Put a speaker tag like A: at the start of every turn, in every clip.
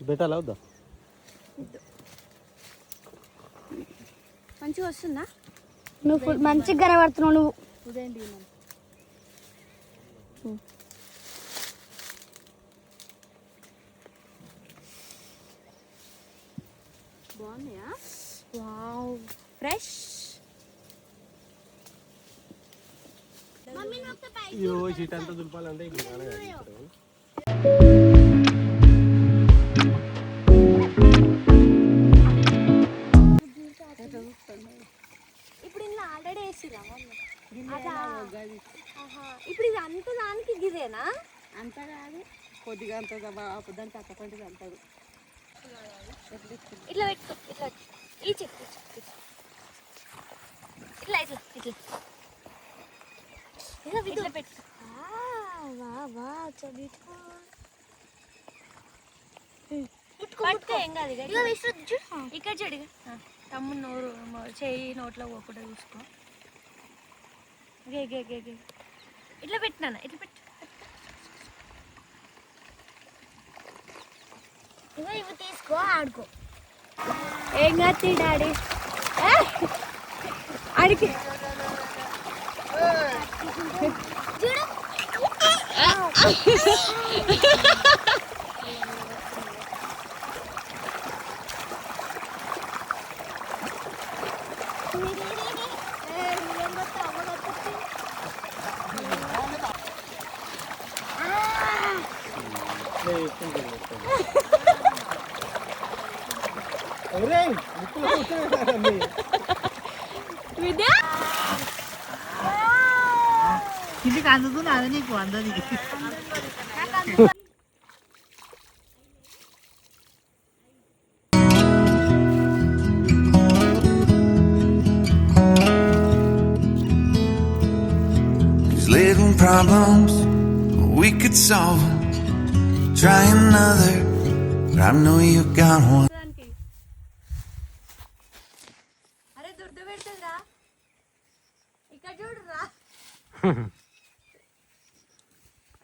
A: పెట్టాలా వద్దా?
B: మంచిగా వస్తుందా?
C: నువ్వు మంచిగా కనబడుతున్నావు నువ్వు.
B: బాగున్నాయా? Wow fresh.
A: అయ్యో షీట్ అంతా దులపాలంటే ఇప్పుడు
B: ఇప్పుడు ఇందులో ఆల్రెడీ వేసిరా ఇప్పుడు ఇది అంత దానికి గిదేనా?
D: అంత కాదు, కొద్దిగా అంత దానికి అక్కపంటిది అంటారు.
B: ఇట్లా పెట్టుకో, ఇట్లా ఈ చెట్టు ఇట్లా ఇట్లా ఇట్లా ఇట్లా పెట్టుకో. పట్టుకో, ఏం కాదు. ఇక్కడ చూడు, తమ్ముడు నోరు చేయి నోట్లో పోకుండా చూసుకో. గే గే గే గే ఇట్లా పెట్టినా, ఇట్లా పెట్టు.
C: ఇవి తీసుకో, ఆడుకో.
B: ఏం కాదు డాడీ, అడిగి
C: చూడు.
D: కిందికి అందుతుంది, అది నీకు అందది.
E: Little problems we could solve. Try another, but I know you got one.
B: అరే దుర్ద పెడుతుందా? ఇక్కడ చూడురా.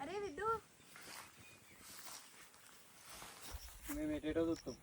B: అరే విద్దు,
A: మేము ఎటేటో చూస్తాం.